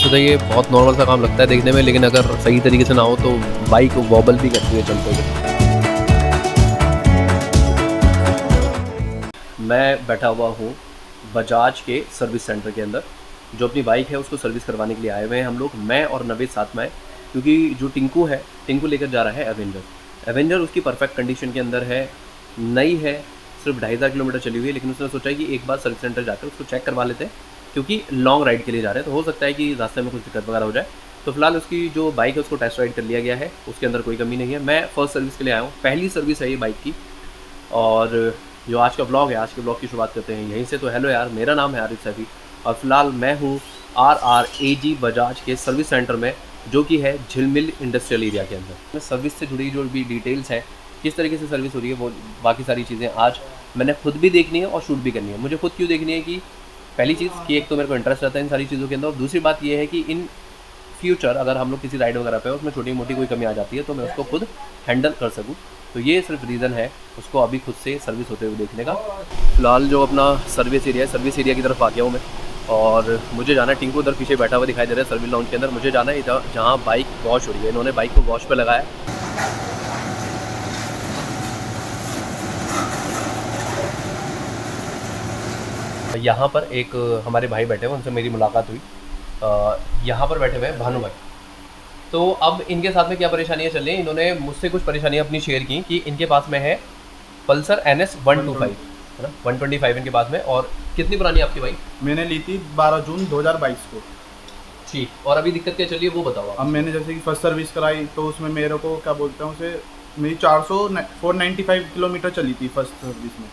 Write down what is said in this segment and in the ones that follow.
वैसे तो ये बहुत नॉर्मल सा काम लगता है देखने में, लेकिन अगर सही तरीके से ना हो तो बाइक वॉबल भी करती है चलते हुए। मैं बैठा हुआ हूँ बजाज के सर्विस सेंटर के अंदर। जो अपनी बाइक है उसको सर्विस करवाने के लिए आए हुए हैं हम लोग, मैं और नवेद साथ में आए, क्योंकि जो टिंकू है, टिंकू लेकर जा रहा है एवेंजर। एवेंजर उसकी परफेक्ट कंडीशन के अंदर है, नई है, सिर्फ 2,500 किलोमीटर चली हुई है, लेकिन उसने सोचा है कि एक बार सर्विस सेंटर जाकर उसको चेक करवा लेते हैं, क्योंकि लॉन्ग राइड के लिए जा रहे हैं तो हो सकता है कि रास्ते में कुछ दिक्कत वगैरह हो जाए। तो फिलहाल उसकी जो बाइक है उसको टेस्ट राइड कर लिया गया है, उसके अंदर कोई कमी नहीं है। मैं फर्स्ट सर्विस के लिए आया हूँ, पहली सर्विस है ये बाइक की। और जो आज का ब्लॉग है, आज के ब्लॉग की शुरुआत करते हैं यहीं से। तो हेलो यार, मेरा नाम है आरिफ सैफी और फिलहाल मैं हूँ RRAG बजाज के सर्विस सेंटर में, जो कि है झिलमिल इंडस्ट्रियल एरिया के अंदर। सर्विस से जुड़ी जो भी डिटेल्स है, किस तरीके से सर्विस हो रही है, वो बाकी सारी चीज़ें आज मैंने खुद भी देखनी है और शूट भी करनी है। मुझे खुद क्यों देखनी है कि पहली चीज़ कि एक तो मेरे को इंटरेस्ट रहता है इन सारी चीज़ों के अंदर, और दूसरी बात ये है कि इन फ्यूचर अगर हम लोग किसी राइड वगैरह पे उसमें छोटी मोटी कोई कमी आ जाती है तो मैं उसको खुद हैंडल कर सकूँ। तो ये सिर्फ रीज़न है उसको अभी खुद से सर्विस होते हुए देखने का। फिलहाल जो अपना सर्विस एरिया है, सर्विस एरिया की तरफ आ गया हूँ मैं, और मुझे जाना है, टिंकू उधर पीछे बैठा हुआ दिखाई दे रहा है सर्विस लाउंज के अंदर। मुझे जाना है जहाँ बाइक वॉश हो रही है, इन्होंने बाइक को वॉश पे लगाया। यहाँ पर एक हमारे भाई बैठे हुए, उनसे मेरी मुलाकात हुई। यहाँ पर बैठे हुए हैं भानु भाई। तो अब इनके साथ में क्या परेशानियाँ चल रही हैं, इन्होंने मुझसे कुछ परेशानियाँ अपनी शेयर की कि इनके पास में है पल्सर NS 125, है ना, 125 इनके पास में। और कितनी पुरानी है आपकी बाइक? मैंने ली थी 12 जून 2022 को। ठीक, और अभी दिक्कत क्या चल रही है वो बताओ आप। अब मैंने जैसे कि फर्स्ट सर्विस कराई तो उसमें मेरे को क्या बोलते हैं उसे, मेरी 495 किलोमीटर चली थी फर्स्ट सर्विस में।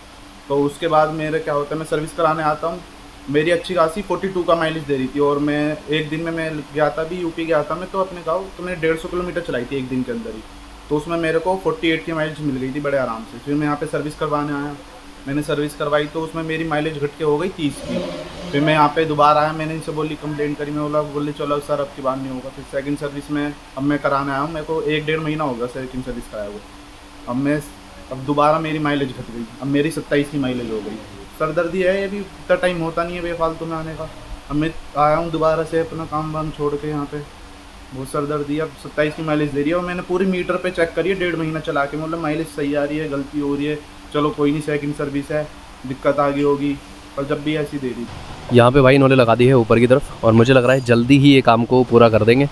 तो उसके बाद मेरे क्या होता है, मैं सर्विस कराने आता हूँ, मेरी अच्छी खासी 42 का माइलेज दे रही थी। और मैं एक दिन में मैं गया था भी, यूपी गया था मैं तो अपने गाँव, तो मैंने 150 किलोमीटर चलाई थी एक दिन के अंदर ही। तो उसमें मेरे को 48 की माइलेज मिल गई थी बड़े आराम से। फिर मैं यहाँ पे सर्विस करवाने आया, मैंने सर्विस करवाई तो उसमें मेरी माइलेज घट के हो गई 30 की। फिर मैं यहाँ पे दोबारा आया, मैंने इनसे बोली, कंप्लेंट करी, मैं बोले चलो सर अब की बार नहीं होगा। फिर सेकंड सर्विस में अब मैं कराने आया हूँ, मेरे को 1-1.5 महीना होगा सेकंड सर्विस कराया हुआ। अब दोबारा मेरी माइलेज घट गई, अब मेरी 27 की माइलेज हो गई। सरदर्दी है, ये भी इतना टाइम होता नहीं है बेफालतू में आने का। अब मैं आया हूँ दोबारा से अपना काम वाम छोड़ के यहाँ पे, बहुत सरदर्दी। अब 27 की माइलेज दे रही है और मैंने पूरी मीटर पे चेक करी है 1.5 महीना चला के, मतलब माइलेज सही आ रही है, गलती हो रही है, चलो कोई नहीं, सेकंड सर्विस है, दिक्कत आ गई होगी, पर जब भी ऐसी दे रही। यहाँ पे भाई इन्होंने लगा दी है ऊपर की तरफ, और मुझे लग रहा है जल्दी ही ये काम को पूरा कर देंगे।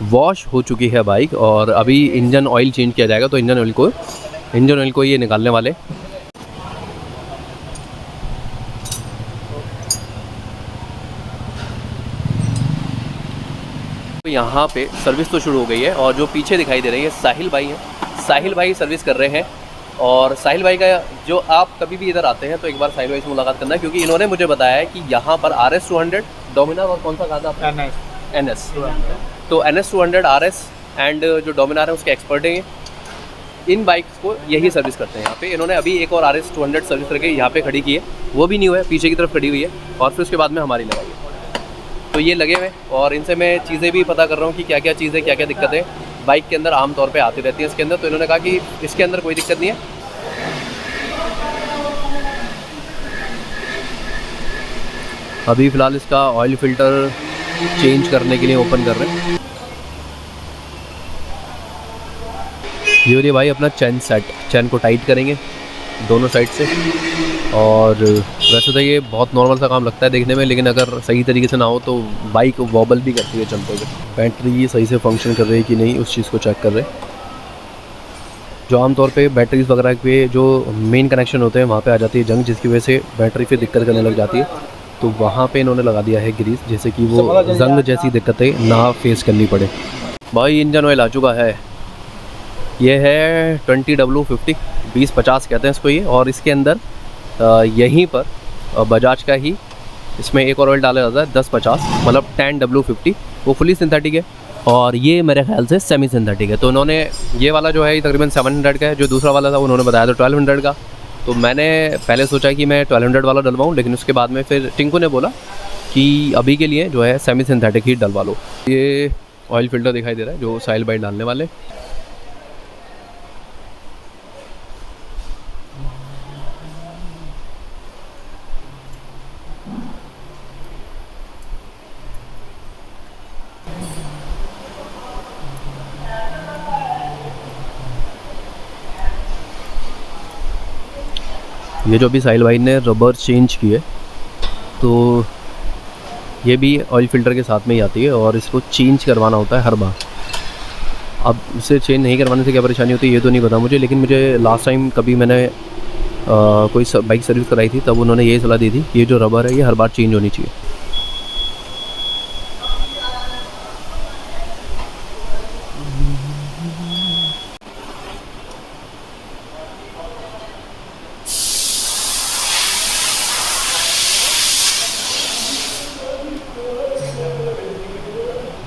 वॉश हो चुकी है बाइक और अभी इंजन ऑयल चेंज किया जाएगा, तो इंजन ऑयल को ये निकालने वाले। तो यहाँ पे सर्विस तो शुरू हो गई है, और जो पीछे दिखाई दे रही है साहिल भाई हैं, साहिल भाई सर्विस कर रहे हैं। और साहिल भाई का, जो आप कभी भी इधर आते हैं तो एक बार साहिल भाई से मुलाकात करना है, क्योंकि इन्होंने मुझे बताया है कि यहाँ पर RS 200 डोमिनार और कौन सा कहा था आपने? NS। तो NS 200 RS एंड जो डोमिनार है उसके एक्सपर्ट हैं। इन बाइक्स को यही सर्विस करते हैं यहाँ पे। इन्होंने अभी एक और RS 200 सर्विस करके यहाँ पे खड़ी की है, वो भी न्यू है, पीछे की तरफ खड़ी हुई है, और फिर उसके बाद में हमारी लगाई है। तो ये लगे हुए, और इनसे मैं चीज़ें भी पता कर रहा हूँ कि क्या क्या चीज़ें, क्या क्या दिक्कतें बाइक के अंदर आमतौर पे आती रहती हैं इसके अंदर। तो इन्होंने कहा कि इसके अंदर कोई दिक्कत नहीं है। अभी फ़िलहाल इसका ऑयल फ़िल्टर चेंज करने के लिए ओपन कर रहे हैं। ये हो रही भाई अपना चैन सेट, चैन को टाइट करेंगे दोनों साइड से। और वैसे तो ये बहुत नॉर्मल सा काम लगता है देखने में, लेकिन अगर सही तरीके से ना हो तो बाइक वॉबल भी करती है चलते हुए। बैटरी सही से फंक्शन कर रही है कि नहीं, उस चीज़ को चेक कर रहे हैं। जो आमतौर पे बैटरीज वगैरह पे जो मेन कनेक्शन होते हैं वहाँ पे आ जाती है जंग, जिसकी वजह से बैटरी फिर दिक्कत करने लग जाती है। तो वहाँ पे इन्होंने लगा दिया है ग्रीस, जैसे कि वो जंग जैसी दिक्कतें ना फेस करनी पड़े। भाई इंजन ऑयल आ चुका है, ये है 20W50, 2050 कहते हैं इसको ये। और इसके अंदर यहीं पर बजाज का ही इसमें एक और ऑयल डाला जाता है 1050, मतलब 10W50, वो फुली सिंथेटिक है, और ये मेरे ख्याल से सेमी सिंथेटिक है। तो उन्होंने ये वाला जो है ये तकरीबन 700 का है, जो दूसरा वाला था उन्होंने बताया था 1200 का। तो मैंने पहले सोचा कि मैं 1200 वाला डलवाऊँ, लेकिन उसके बाद में फिर टिंकू ने बोला कि अभी के लिए जो है सेमी सिंथेटिक ही डलवा लो। ये ऑयल फिल्टर दिखाई दे रहा है जो साहिल भाई डालने वाले। ये जो अभी साहिल भाई ने रबर चेंज की है, तो ये भी ऑयल फ़िल्टर के साथ में ही आती है और इसको चेंज करवाना होता है हर बार। अब इसे चेंज नहीं करवाने से क्या परेशानी होती है ये तो नहीं पता मुझे, लेकिन मुझे लास्ट टाइम कभी मैंने कोई बाइक सर्विस कराई थी तब उन्होंने यही सलाह दी थी कि ये जो रबर है ये हर बार चेंज होनी चाहिए।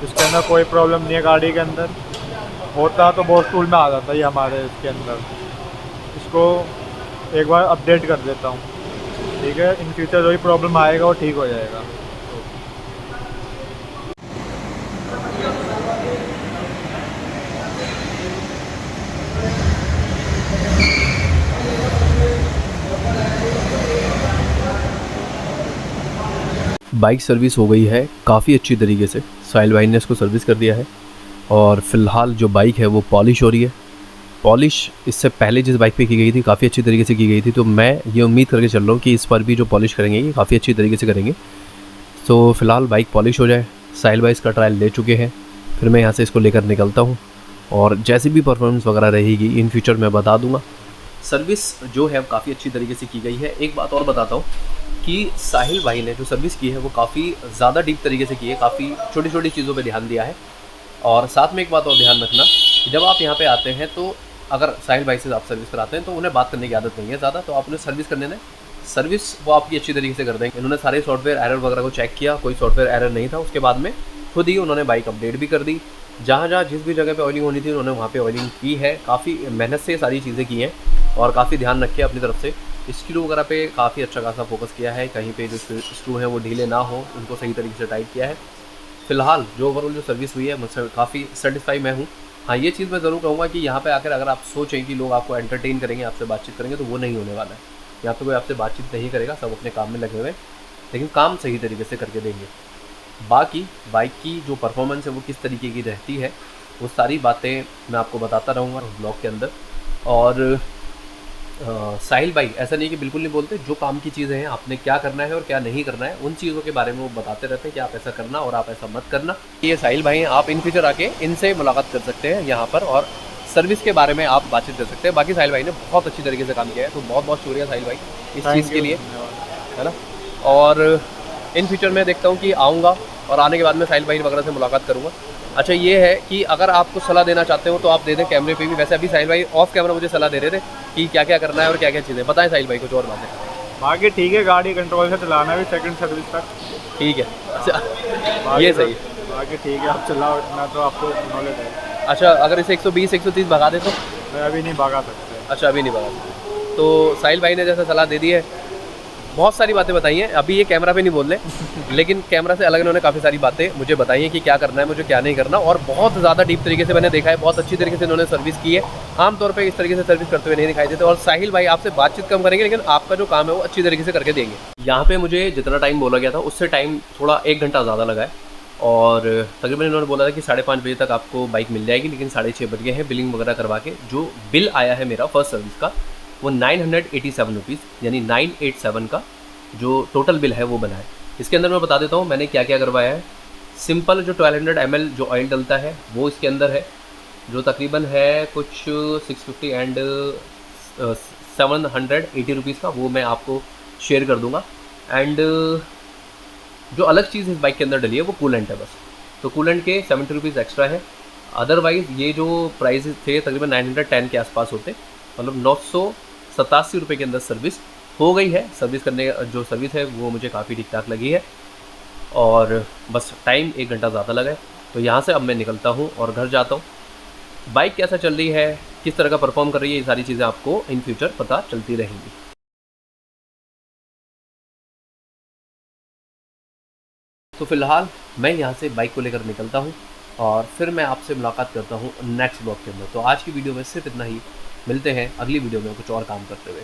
इसके अंदर कोई प्रॉब्लम नहीं है गाड़ी के अंदर, होता तो बहुत टूल में आ जाता है हमारे इसके अंदर। इसको एक बार अपडेट कर देता हूँ, ठीक है। इन फ्यूचर जो भी प्रॉब्लम आएगा वो ठीक हो जाएगा। बाइक सर्विस हो गई है काफ़ी अच्छी तरीके से, साहिल भाई ने इसको सर्विस कर दिया है और फ़िलहाल जो बाइक है वो पॉलिश हो रही है। पॉलिश इससे पहले जिस बाइक पे की गई थी काफ़ी अच्छी तरीके से की गई थी, तो मैं ये उम्मीद करके चल रहा हूँ कि इस पर भी जो पॉलिश करेंगे ये काफ़ी अच्छी तरीके से करेंगे। तो फ़िलहाल बाइक पॉलिश हो जाए, साहिल भाई इसका ट्रायल ले चुके हैं, फिर मैं यहाँ से इसको लेकर निकलता हूँ और जैसी भी परफॉर्मेंस वगैरह रहेगी इन फ्यूचर मैं बता दूँगा। सर्विस जो है काफ़ी अच्छी तरीके से की गई है। एक बात और बताता हूँ कि साहिल भाई ने जो सर्विस की है वो काफ़ी ज़्यादा डीप तरीके से की है, काफ़ी छोटी छोटी चीज़ों पे ध्यान दिया है। और साथ में एक बात और ध्यान रखना, जब आप यहाँ पे आते हैं तो अगर साहिल भाई से आप सर्विस कराते हैं तो उन्हें बात करने की आदत नहीं है ज़्यादा, तो आप उन्हें सर्विस करने दें, सर्विस वो आपकी अच्छी तरीके से कर देंगे। इन्होंने सारे सॉफ्टवेयर एरर वगैरह को चेक किया, कोई सॉफ्टवेयर एरर नहीं था। उसके बाद में खुद ही उन्होंने बाइक अपडेट भी कर दी, जहाँ जहाँ जिस भी जगह पे ऑयलिंग होनी थी उन्होंने वहाँ पे ऑयलिंग की है। काफ़ी मेहनत से सारी चीज़ें की हैं और काफ़ी ध्यान रखे अपनी तरफ से। स्क्रू वगैरह पे काफ़ी अच्छा खासा फोकस किया है, कहीं पे जो स्क्रू हैं वो ढीले ना हो उनको सही तरीके से टाइट किया है। फ़िलहाल जो ओवरऑल जो सर्विस हुई है मुझसे काफ़ी सेटिस्फाई मैं हूँ। हाँ, ये चीज़ मैं ज़रूर कहूँगा कि यहाँ पे आकर अगर आप सोचें कि लोग आपको एंटरटेन करेंगे, आपसे बातचीत करेंगे, तो वो नहीं होने वाला है। यहाँ पे कोई आपसे बातचीत नहीं करेगा, सब अपने काम में लगे हुए हैं, लेकिन काम सही तरीके से करके देंगे। बाकी बाइक की जो परफॉर्मेंस है वो किस तरीके की रहती है वो सारी बातें मैं आपको बताता रहूँगा ब्लॉग के अंदर। और साहिल भाई ऐसा नहीं कि बिल्कुल नहीं बोलते, जो काम की चीज़ें हैं आपने क्या करना है और क्या नहीं करना है उन चीज़ों के बारे में वो बताते रहते हैं कि आप ऐसा करना और आप ऐसा मत करना। ये साहिल भाई हैं, आप इन फ्यूचर आके इनसे मुलाकात कर सकते हैं यहाँ पर और सर्विस के बारे में आप बातचीत कर सकते हैं। बाकी साहिल भाई ने बहुत अच्छी तरीके से काम किया है, तो बहुत बहुत शुक्रिया साहिल भाई इस चीज़ के लिए, है ना। और इन फ्यूचर में देखता हूँ कि आऊँगा और आने के बाद में साहिल भाई वगैरह से मुलाकात करूँगा। अच्छा ये है कि अगर आपको सलाह देना चाहते हो तो आप दे दें कैमरे पे भी। वैसे अभी साहिल भाई ऑफ कैमरा मुझे सलाह दे रहे थे कि क्या क्या करना है और क्या क्या चीज़ें, बताएं साहिल भाई कुछ और बातें। बाकी ठीक है, गाड़ी कंट्रोल से चलाना भी सेकंड सर्विस तक ठीक है। अच्छा ये सही है, बाकी ठीक है, आप चलाओ इतना तो आपको नॉलेज है। अच्छा अगर इसे 120 130 भगा दे तो? मैं अभी नहीं भगा सकते। अच्छा अभी नहीं भगा सकते। तो साहिल भाई ने जैसा सलाह दे दी है, बहुत सारी बातें बताई हैं, अभी ये कैमरा पे नहीं बोल रहे लेकिन कैमरा से अलग इन्होंने काफ़ी सारी बातें मुझे बताई हैं कि क्या करना है मुझे क्या नहीं करना। और बहुत ज़्यादा डीप तरीके से मैंने देखा है, बहुत अच्छी तरीके से इन्होंने सर्विस की है। आमतौर पे इस तरीके से सर्विस करते हुए नहीं दिखाई देते। और साहिल भाई आपसे बातचीत कम करेंगे लेकिन आपका जो काम है वो अच्छी तरीके से करके देंगे। यहाँ पे मुझे जितना टाइम बोला गया था उससे टाइम थोड़ा 1 घंटा ज़्यादा लगा है और तकरीबन इन्होंने बोला था कि 5:30 बजे तक आपको बाइक मिल जाएगी, लेकिन 6:30 बज गए हैं। बिलिंग वगैरह करवा के जो बिल आया है मेरा फर्स्ट सर्विस का वो 987 रुपीज़ यानी 987 का जो टोटल बिल है वो बना है। इसके अंदर मैं बता देता हूँ मैंने क्या क्या करवाया है। सिंपल जो 1200 ml जो ऑयल डलता है वो इसके अंदर है, जो तकरीबन है कुछ 650 एंड 780 रुपीज़ का, वो मैं आपको शेयर कर दूँगा। एंड जो अलग चीज़ इस बाइक के अंदर डली है वो कूलेंट है बस, तो कूलेंट के 70 रुपीज़ एक्स्ट्रा है। अदरवाइज़ ये जो प्राइस थे तकरीबन 910 के आसपास होते, मतलब 987 रुपये के अंदर सर्विस हो गई है। सर्विस करने जो सर्विस है वो मुझे काफ़ी ठीक ठाक लगी है और बस टाइम 1 घंटा ज़्यादा लगा है। तो यहाँ से अब मैं निकलता हूँ और घर जाता हूँ। बाइक कैसा चल रही है, किस तरह का परफॉर्म कर रही है, ये सारी चीज़ें आपको इन फ्यूचर पता चलती रहेंगी। तो फ़िलहाल मैं यहाँ से बाइक को लेकर निकलता हूँ और फिर मैं आपसे मुलाकात करता हूँ नेक्स्ट ब्लॉग के अंदर। तो आज की वीडियो में सिर्फ इतना ही, मिलते हैं अगली वीडियो में कुछ और काम करते हुए।